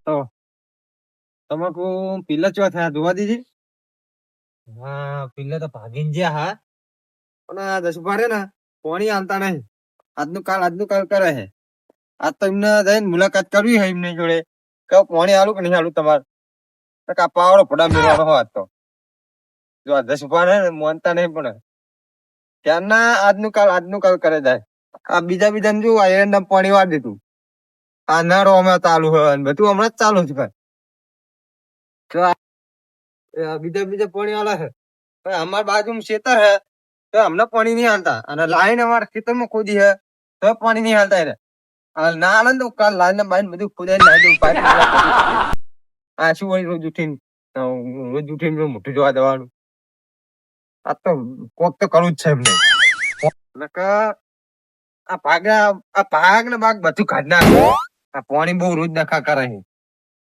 તો તમાકુ પિલ્લા ચો થયા જોવા દીધી. હા પેલા તો ભાગીને જ્યાં હા. પણ આ દસુભારે ને પોણી આલતા નહીં. આજનું કાલ કરે છે. આજ તો એમને જઈને મુલાકાત કરવી છે એમની જોડે કે પોણી આલું કે નહીં આલું તમારે આ પાવડો ફોડા મેળવાનો હોય આજ તો. જો આ દસુભારે ને માનતા નહીં પણ ત્યારના આજનું કાલ કરે જાય. આ બીજા ને જો આ એરંડા પાણી વાર દીધું. આ નળો હમણાં ચાલુ હોય ને બધું હમણાં જ ચાલુ છે ભાઈ. જો બીજા પાણી આલે છે. અમાર બાજુ ખેતર હે તો અમને પાણી નહીં હાલતા અને લાઈન અમારા ખેતરમાં ખોદી હે તો પાણી નહીં હાલતા એને. ના હાલે ને તો કાલ લાઈન બાઈન બધું ખોદાઈ નાખી દઉં પાઇપ. આ શું હોય રોજ ઉઠીને મોટું જોવા દેવાનું. આ તો કોક તો કરવું જ છે એમને. આ ભાગ ને બાગ બધું કાઢ નાખે. આ પાણી બહુ રોજ નખા કરે છે.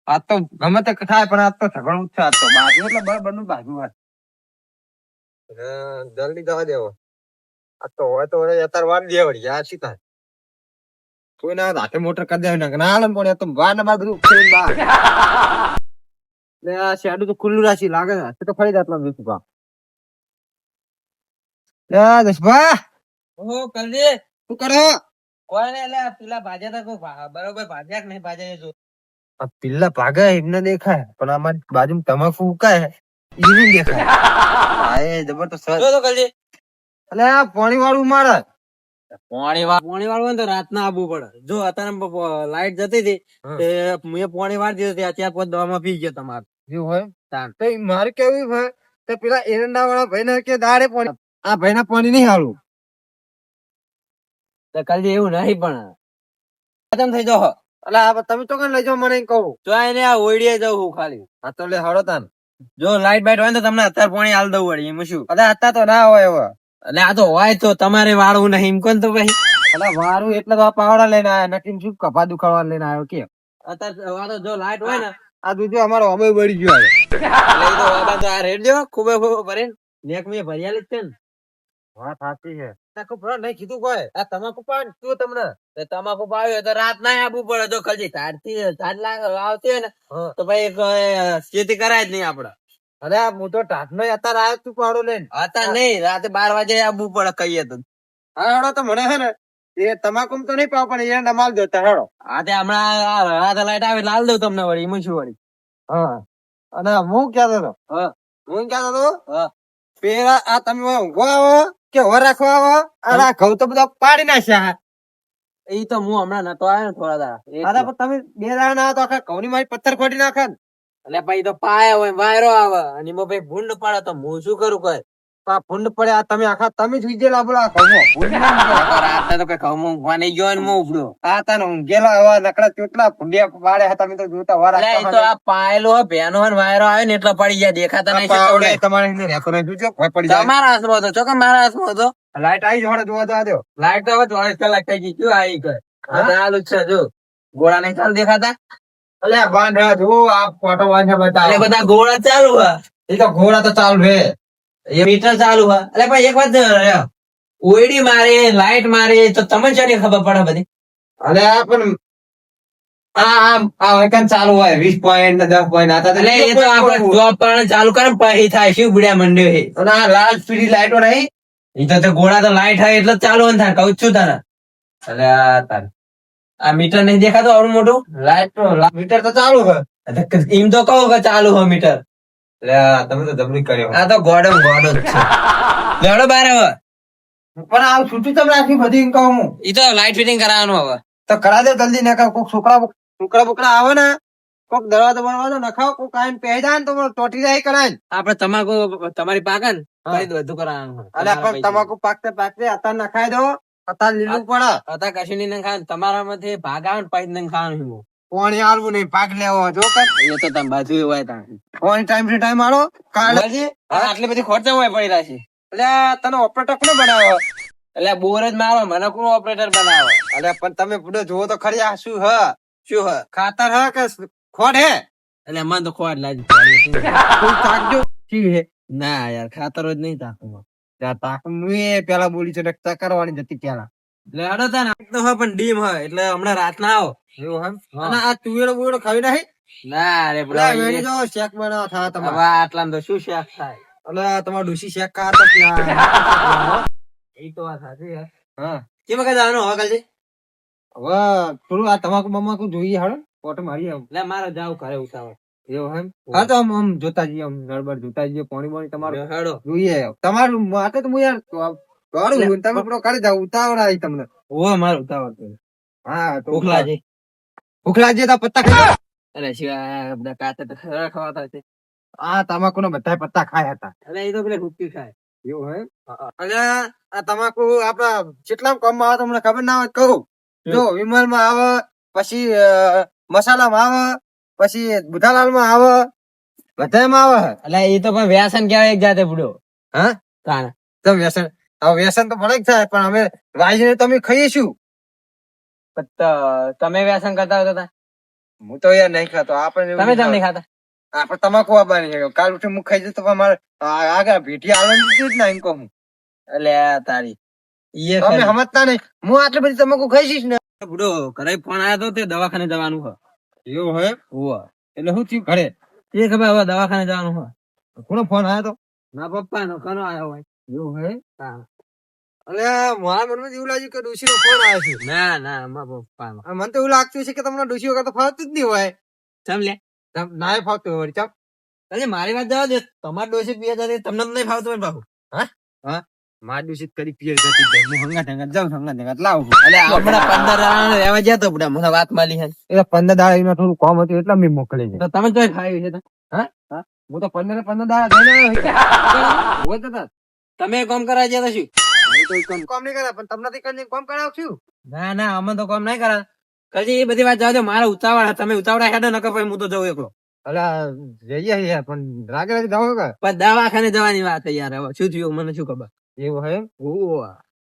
આજ તો ગમે તે થાય પણ આજ તો ઝઘડવું જ છે. આજ તો બાજુ એટલે બરાબર નું બાજુ વાત. જલ્દી જવા દેવો. આ તો હોય તો અત્યારે વાર દે વળી આ શી થાય. કોઈ ના હાથે મોટર કરી દે ના હાલે પણ તો વાર ને બાર બધું ઉખેડીને બહાર. આ શેડું તો ખુલ્લું રાખી લાગે તો ફરી જાતલા બેસું કા. દસભા ઓ કલજી શું કરો? કોઈ ને એટલે પેલા ભાજ્યા તા કોઈ બરોબર ભાજ્યા કે નહીં ભાજ્યા જો. આ પિલ્લા ભાગે એમને દેખાય પણ અમારી બાજુ તમાકુ ઉકાય એને દેખાય. આ જબરદસ્ત જો તો કલજી એટલે આ પાણી વાળું મારે પાણી વાળું તો રાતના આવવું પડે. જો અત્યારે લાઈટ જતી હતી મેં પાણી વાળી દીધું અત્યારે પોત દવામાં પી ગયો તમારે જેવું હોય તો મારે કેવું હોય તો પેલા એરંડા વાળા ભાઈ ને કે દાડે પાણી આ ભાઈ ના પાણી નહીં હાલું. તો કલજી એવું નહીં પણ ખતમ થઈ જાઓ. એટલે તમે તો કઈ લઈ જાઓ મને કહું જો એને આ ઓઈડીએ જાઉં હું ખાલી. હા તો લે હળો તાન. જો લાઈટ બાઈટ હોય ને તો તમને અત્યારે પાણી હાલ દઉં વળી એમાં શું. અત્યારે તો ના હોય હવે. એટલે આ તો હોય તો તમારે વાળવું નહીં એમ કોણ તો ભાઈ. એટલે વારું એટલે તો આ પાવડા લઈને આવ્યા નક્કી શું કપા દુખાવા લઈને આવ્યો કે અત્યારે જો લાઈટ હોય ને આ બીજું અમારો અમે બળી ગયો હવે. એટલે ઈ તો વાબા તો આ રેડ દેવો ખૂબ ભરીને નેક મેં ભરિયાલી જ છે ને. વાત સાચી છે. નહીં કીધું કોઈ આ તમાકુ પાન શું તમને તમાકુ પાવ્યો તો રાત ના આવવું પડે. જો ખલજી ટાઢ આવતી હોય ને તો ભાઈ ખેતી કરાય જ નહીં આપડે. અરે હું તો ટાટ નો અત્યારે આવ્યો તું પાવડો લઈને. અત્યારે નહીં રાતે 12 વાગે આવવું પડે કહીએ તો. હા હેડો તો મને છે ને એ તમાકુ તો નહીં પાવ પણ એ નમાલ દેતા હેડો. હા તે હમણાં રાતે લાઈટ આવે લાલ દઉં તમને વળી એમાં શું વળી. હા અને હું ક્યાં હતો હું ક્યાં હતો પેલા આ તમે ઊંઘવા આવો કે હો રાખવા આવો આ ઘઉં તો બધા પાડી નાખ્યા. એ તો હું હમણાં નતો આવ્યો ને થોડા દાડા. અરે તમે 2 દાડા ના તો આખા ઘઉં ની મારી પથ્થર ખોટી નાખે ને. એટલે ભાઈ તો પાયા હોય વાયરો આવે અને એમાં ભાઈ ભૂંડ પડે તો હું શું કરું કઈ. આ ફૂંડ પડે આ તમે આખા તમે જ વિજેલા બોલા ઘઉં રાતે તો કઈ ઘઉં ઊંઘવા નહીં ગયો ને હું ઉપડ્યો. આ તને ઊંઘેલા હવા નકડા કેટલા ફૂંડિયા પાડે હતા તમે તો જોતા વાર એટલે એ તો આ પાયેલો ભેનો હોય ને વાયરો આવે ને એટલે પડી જાય દેખાતા નહીં. તમારે રહેતો નહીં જોજો પડી જાય. તમારા હાથમાં હતો ચોકે મારા હાથમાં હતો. લાઈટ આવી જોડે જોવા દો. લાઈટ તો હવે 24 કલાક થઈ ગઈ શું આવી કઈ ચાલુ જ છે. જો ગોળા નહીં ચાલુ દેખાતા. અલ્યા બાંધા જો આ ફોટો વાંચે બતાવો. એટલે બધા ગોળા ચાલુ હા. એ તો ઘોડા તો ચાલુ રે એ મીટર ચાલુ હા. એટલે ભાઈ એક વાત ઓઈડી મારે લાઈટ મારે તો તમને શાની ખબર પડે બધી. અને આ પણ આ વેકન ચાલુ હોય 20 પોઈન્ટ 10 પોઈન્ટ આતા એટલે એ તો આપણે જોબ પણ ચાલુ કરે ને પછી થાય શું બુડ્યા મંડ્યો છે. અને આ લાલ પીળી લાઈટો નહીં એ તો ગોળા તો લાઈટ હોય એટલે ચાલુ થાય કઉ છું તને. એટલે આ મીટર નહીં દેખાતો આવડું મોટું લાઈટ મીટર તો ચાલુ હોય એમ તો કહું કે ચાલુ હોય મીટર. તમે તો જબરી કર્યો. આ તો ગોડો જ છે. લેડો બાર હવે પણ આ છૂટું તમે રાખી બધી કહું હું ઈ તો લાઈટ ફિટિંગ કરાવવાનું હવે તો કરા દે જલ્દી નકા કોક છોકરા બોકરા આવે ને કોક દરવાજો બનવાજો નખાવ કોક આઈને પહેરી જાય ને તો ટોટી જાય કરાય. આપડે તમાકુ તમારી પાકે ને પછી બધું કરાવવાનું. અલ્યા પણ તમાકુ પાકતે અત્યારે નખાઈ દો અત્યારે લીલું પડે અત્યારે કશું નહીં ખાવાનું. તમારા માંથી ભાગ આવે ને પછી નહીં ખાવાનું. પાણી આલવું નહીં પાક લેવો જો એ તો તમે બાજુ હોય ત્યાં પાણી ટાઈમ ટુ ટાઈમ આલો કાલે આટલી બધી ખર્ચા હોય પડી રાખી. એટલે તને ઓપરેટર કોને બનાવ્યો એટલે બોર જ મારો મને કોણ ઓપરેટર બનાવે. અલ્યા પણ તમે પૂરો જોવો તો ખરી આ શું હ ખાતર હ કે ખોડ હે. એટલે મને તો ખોટ લાગી તાકજો ઠીક હે ના યાર ખાતર જ નહીં તાકું. ત્યાં તાક મેં પેલા બોલી છે રક્ષા કરવાની જતી પેલા એટલે અડો તા તો હોય પણ ડીમ હોય એટલે હમણાં રાતના આવો એવું હમ અને આ તુવેડો બુવેડો ખાવી નાખી ના રે અલા, વેણી જો શેક બનાવવા થા તમારે. હવે આટલામાં તો શું શેક થાય? અલા, તમારે ડોશી શેક ખાતા ત્યાં. એ તો વાત સાચી છે. હા. કેમ કે જવાનું હવે કાલે? હવે થોડું આ તમાકુ બમાકુ જોઈએ હાડો. ફોટો મારી આવું. લે મારે જાવ ઘરે ઉતાવળ. એવું એમ? હા તો આમ જોતા જઈએ, આમ નળબડ જોતા જઈએ, પાણી બાણી તમારું લે હેડો. જોઈએ. તમારું માટે તો હું યાર દોડું, તમે પેલો કાઢી જાવ, ઉતાવળ આવી તમને. ઓ મારે ઉતાવળ છે. હા તો ઉખલાજી. ભૂખ લાગી તો પત્તા ખાઈ જાઓ. અરે શિવા બધા કાચા તો ખરા ખવાતા છે. આ તમાકુ ના બધા પત્તા ખાયા હતા. અરે એ તો પેલા હુક્કી ખાય. એવું હે? અને આ તમાકુ આપડા જેટલા કામમાં આવે તમને ખબર ના હોય તો કહું. જો વિમલ માં આવે, પછી મસાલા માં આવે, પછી બુધાલાલ માં આવે, બધામાં આવે. એટલે એ તો પણ વ્યસન કહેવાય એક જાતે પૂડો. હા તાણ. તો વ્યસન, હવે વ્યસન તો ભલે જ થાય, પણ અમે વાજીને તમે ખાઈએ શું? તમે વ્યસન કરતા હતા તા? હું તો યાર નહીં ખાતો. આપણે તમે કેમ નહીં ખાતા? આપણે તમાકુ આવવાની છે. કાલ ઉઠી હું ખાઈ જતો પણ મારે આગળ ભેટી આવવાની જ ના એમ કહું. એટલે તારી ઈએ તમે સમજતા નહીં. હું આટલી બધી તમાકુ ખાઈશ ને. પૂડો ઘરે ફોન આવ્યો તો તે દવાખાને જવાનું છે. એવું હે? હોવે. એટલે શું થયું ઘરે? એ ખબર હવે દવાખાને જવાનું છે. કોનો ફોન આવ્યો તો? ના પપ્પા નો કનો આવ્યો હોય. એવું હે? તાણ. અલે મારા મનમાં એવું લાગ્યું કે ડોશી નો ફોન આવ્યો છે. ના ના મારા પપ્પા નો. મને તો એવું લાગતું છે કે તમને ડોશી વગર તો ફાવતું જ નહીં હોય. ચમ લે. ના ફાવતું હોય વળી. ચાપ. અરે મારી વાત જવા દે. તમાર ડોસી પીએ જતી તમને તો નહીં ફાવતું હોય બાપુ. માર ડોશી કરી પિયર જતી જાય. હું હંગાત હંગાત જાઉં, હંગાત હંગાત લાવું. એટલે હમણાં 15 દાડા રહેવા ગયા તો બુડા મને વાત મળી છે. એ 15 દાડા એમાં થોડું કામ હતું એટલે મેં મોકલી છે. તો તમે તો ખાઈ છે. હું તો 15 દાડા જઈને આવ્યો. હોય તો તાર. તમે કામ કરાવી ગયા તો શું? હું તો કામ નહીં કરા, પણ તમને કરીને કામ કરાવ છું. ના ના અમે તો કામ નહીં કરા. કજી એ બધી વાત જવા દો. મારે ઉતાવળ તમે ઉતાવળા હેડો નકર પછી હું તો જઉં એકલો. અલા જઈએ યાર, પણ રાગે રાગે જાવ કે પણ દવાખાને જવાની વાત છે યાર. હવે શું થયું મને શું ખબર. એવું હે?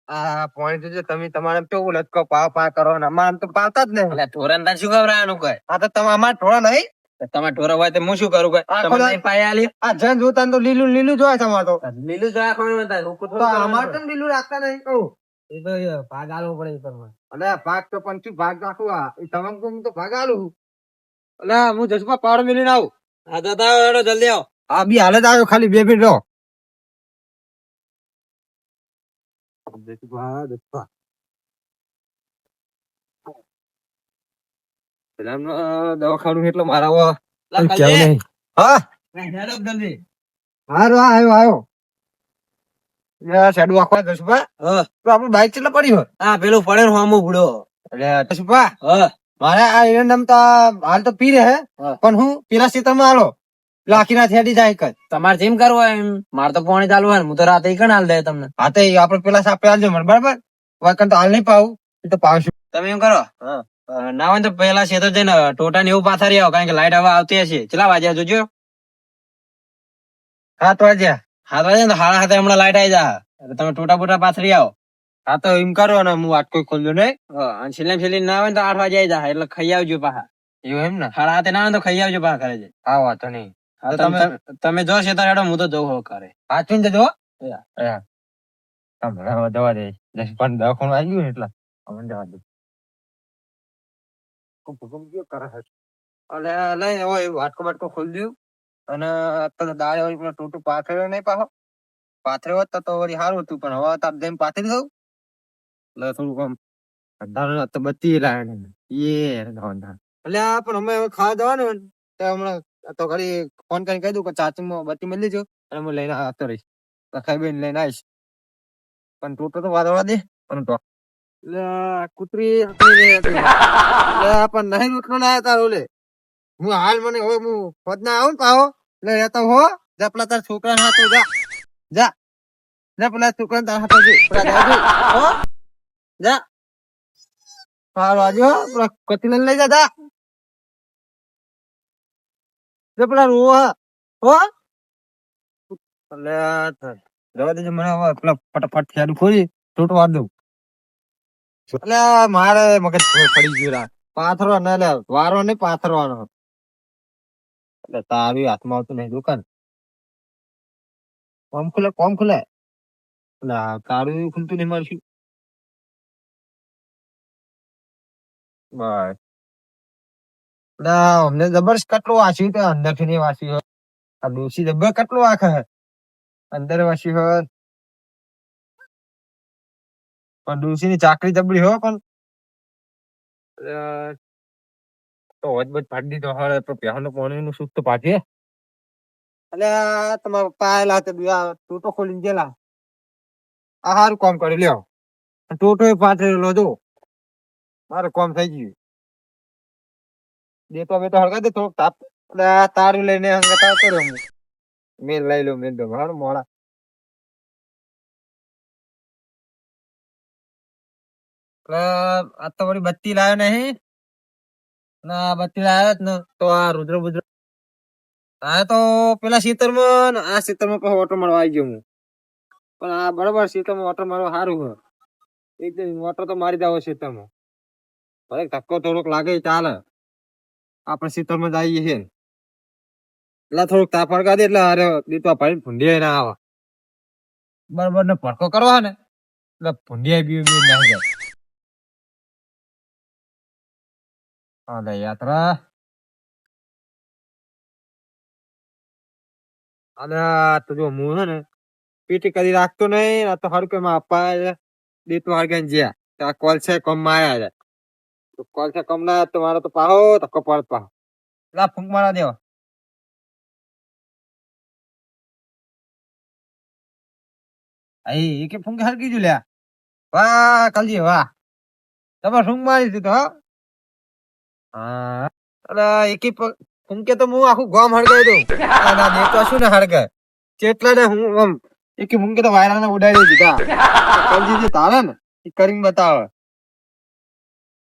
આ પોઈન્ટ છે તમે તમારે કેવું લટકો પાવ પા કરો ને અમારે તો પાવતા જ નહીં. એટલે ઢોરણ તાર શું ખવડાવવાનું કઈ? આ તો તમે અમાર થોડા નહીં. તમે ઢોરો હોય તો હું શું કરું કઈ? આ તમે ખોદા- નહીં પાયા આલી? આ જન જોતા ને તો લીલું લીલું જોય તમારે તો. લીલું જ રાખવાનું હતા. રોકું તો થોડું અમારે કરવાનું. તો લીલું રાખતા નહીં કહું. એ તો ભાગ આલવો પડે એ પ્રમાણે. અલે ભાગ તો પણ શું ભાગ રાખું? આ એ તમામ તો ભાગ આલું. અલે હું જસપા પાવડો મેલીને આવું. હા તો તાવ હેડો જલ્દી આવો. આ બી હાલત આવ્યો, ખાલી 2 મિનિટ રહો. દવાખાનું એટલે મારા કેવું નહીં. હા હેડો જલ્દી. હારું આવ્યો આવ્યો. યાર શેડું આખવા જસપા. હા. તો આપણું બાઈક કેટલા પડી હોય? આ પેલું પડે ને હોમું ભૂડો. એટલે જસપા હા. મારે આ એનો નામ તો હાલ તો પી રહે, હા. પણ હું પેલા ક્ષેત્રમાં હાલો લાખી ના થેડી જાય કર. તમારે જેમ કરવું હોય એમ. મારે તો પાણી ચાલુ હોય ને હું તો રાતે કણ હાલ દે તમને. હા તો આપડે પેલા સાપે હાલજો મને, બરાબર? વાકણ તો હાલ નહીં પાવું, એ તો પાવશું. તમે એમ કરો. ના હોય તો પેલા શેતર જઈને ટોટા ને એવું પાથરી આવો. કારણ કે લાઈટ હવે આવતી હશે. કેટલા વાગ્યા જોજો? 7 વાગ્યા. 7 વાગ્યા ને તો હાડા હાથે હમણાં લાઈટ આવી જા. એટલે તમે ટોટા બોટા પાથરી આવો. હા તો એમ કરો ને, હું વાટકો ખોલ્યો નહીં. અને છેલ્લે ના હોય ને તો 8 વાગે આવી જા. એટલે ખાઈ આવજો પાછા. એવું એમ ને? હાડા હાથે ના હોય તો ખાઈ આવજો પાછા ઘરે જઈને. હા વાંધો નહીં. હા, તમે જો શેતર હેડો હું તો જઉં હો કરે. પાછું જજો. હમણાં દવા દે 10-15 દવાખાનું આવી ગયું ને એટલે અમને જવા દે. અલે લઈ હવે વાટકો બાટકો ખોલી દઉં. અને અત્યારે દાળ વાળી પેલા ટોટું પાથર્યો નહીં પાછો. પાથર્યો હોત તો વળી સારું હતું, પણ હવે તાપ જઈને પાથરી દઉં એટલે થોડુંક આમ અંધારું તો બત્તી લાવે ને એટલે પણ અમે હવે ખાવા જવાનું હોય ને તો હમણાં તો ઘડી ફોન કરીને કહી દઉં કે ચાચીમાં બત્તી મળી લેજો અને હું લઈને આવતો રહીશ. ખાઈ બેન લઈને આવીશ. પણ ટોટો તો વાદળવા દે. પણ તો એટલે કૂતરી પણ નહીં રોટલો ના તારો લે. હું હાલ મને હવે હું ખોદ ના આવું ને પાહો એટલે રહેતો હો. જા પેલા તારા છોકરા હાથો જા જા જા પેલા છોકરા તારા હાથો હો જા. સારું આજો પેલા કતી લઈ જા જા. પેલા રો હો એટલે જવા દેજો મને હવે પેલા ફટાફટ ખેડું ખોલી ટોટો વાર દઉં. એટલે મારે મગજ પડી ગયું. પાથરો ને એટલે વારો નહીં પાથરવાનો. એટલે તારું હાથમાં આવતું નહીં દુકાન. કોમ ખુલે એટલે તારું ખુલતું નહીં મારશું. બસ ના અમને જબરજસ્ત કેટલું વાંચ્યું તો અંદર થી નહીં વાંચ્યું હોય. આ ડોસી જબર કેટલું આખે હે અંદર વાંચ્યું હોય પણ ડોસી ની ચાકરી જબરી હોય પણ તો હોજ બજ પાડી દીધો હવે તો પ્યાનું પાણી નું સૂત તો પાડીએ. અલ્યા તમારા પપ્પા આયેલા તે તું તો ખોલીને ગયેલા. આ સારું કામ કરી લ્યો ટોટો પાથરેલો જો મારું કામ થઈ ગયું. દેતો બેતો હળગા દે થોડોક તાપ તારું લઈને હંગાત આવતો રહ્યો હું. મેલ લઈ લો મેલ દો હારું મોડા. આ તો વળી બત્તી લાવ્યો નહીં ના બત્તી લાવ્યો જ ને તો આ રુદ્ર બુદ્ર આ તો પેલા શીતળમાં ને આ શીતળમાં પછી ઓટો મારવા આવી ગયો હું. પણ આ બરોબર શીતળમાં ઓટો મારવા સારું હોય એકદમ ઓટો તો મારી જાવ શીતળમાં ભલે ધક્કો થોડોક લાગે ચાલે આપણે શીતળમાં જ આવીએ છીએ એટલે થોડુંક તાપ હળગા દે એટલે અરે દીપા ભાઈ ભૂંડિયા ના આવે બરોબર ને ભડકો કરવા ને એટલે ભૂંડિયા બી ના જાય. હા યાત્રા અને તો જો હું હે ને પીટી કરી રાખતો નહીં આ તો હર કોઈ આપવા દીતું હળગે જ્યાં તો આ કોલ છે કમ માં આવ્યા જાય તો કોલ છે કમ ના તો મારો તો પાહો ધક્કો પડત પાહો લા ફૂંક મારા દેવા એ કે ફૂંક હરકી જો લ્યા વાહ કલજી વાહ તમે ફૂંક મારી દીધું હો. હા અરે એકી ફૂંકે તો હું આખું ગામ હળગાવી દઉં ના દેતો શું ને હળગે ચેટલા ને હું આમ એકી ફૂંકે તો વાયરા ને ઉડાડી દીધા કલજી જે તારે ને એ કરીને બતાવે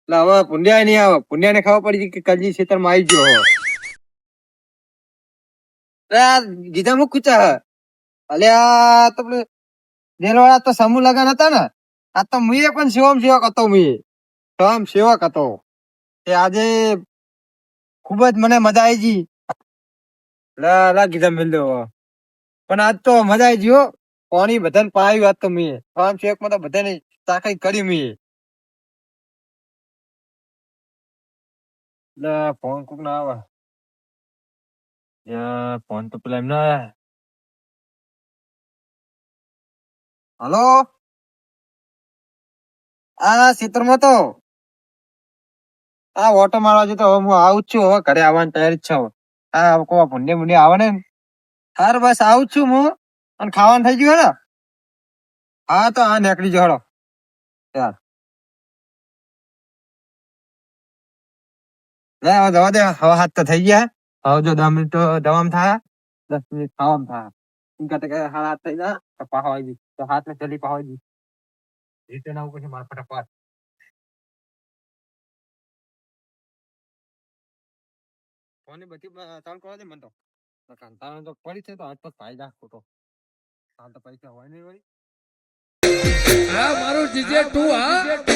એટલે હવે પુંડ્યા નહીં આવે પુંડ્યા ને ખબર પડી કે કલજી ખેતર માં આવી ગયો ગીધા મુક કુચા અલ્યા તો પેલું દેલવાળા તો સમૂહ લગન હતા ને આ તો મુએ પણ શિવમ સેવક હતો મુએ શિવમ સેવક હતો તે આજે ખુબ જ મને મજા આવી ગઈ લા કીધા મિલ દો પણ આજ તો મજા આવી ગયો પાણી બધાને પાયું આજ તો મેં ફાર્મ શેક માં તો બધાને તાકાઈ કરી મેં ફોન કોક ના આવે ફોન તો પેલા એમ ના હલો આ ક્ષેત્રમાં તો આ ઓટો મારવા જતો હવે હું આવું જ છું હવે ઘરે આવવાની તૈયારી જ છે હા કોઈ ભૂંડે ભૂંડે આવે ને હાર બસ આવું જ છું હું અને ખાવાનું થઈ ગયું ને હા તો હા નીકળી જાઓ યાર લે હવે જવા દે હવે હાથ તો થઈ ગયા હવે જો 10 મિનિટ તો દવામાં થાય 10 મિનિટ ખાવામાં થાય એમ કરતા કે હાથ થઈ જાય તો પાહવાઈ દી તો હાથ ને જલ્દી પાહવાઈ દી રીતે ના ઉપર માર ફટાફટ ફોન બધી ચાલુ કરવા દે મને તો કાંતાનો તો પડી છે તો આજ તો ફાયદા ખોટો હાલ તો પૈસા હોય નહીં વળી આ મારું જીજે તું હા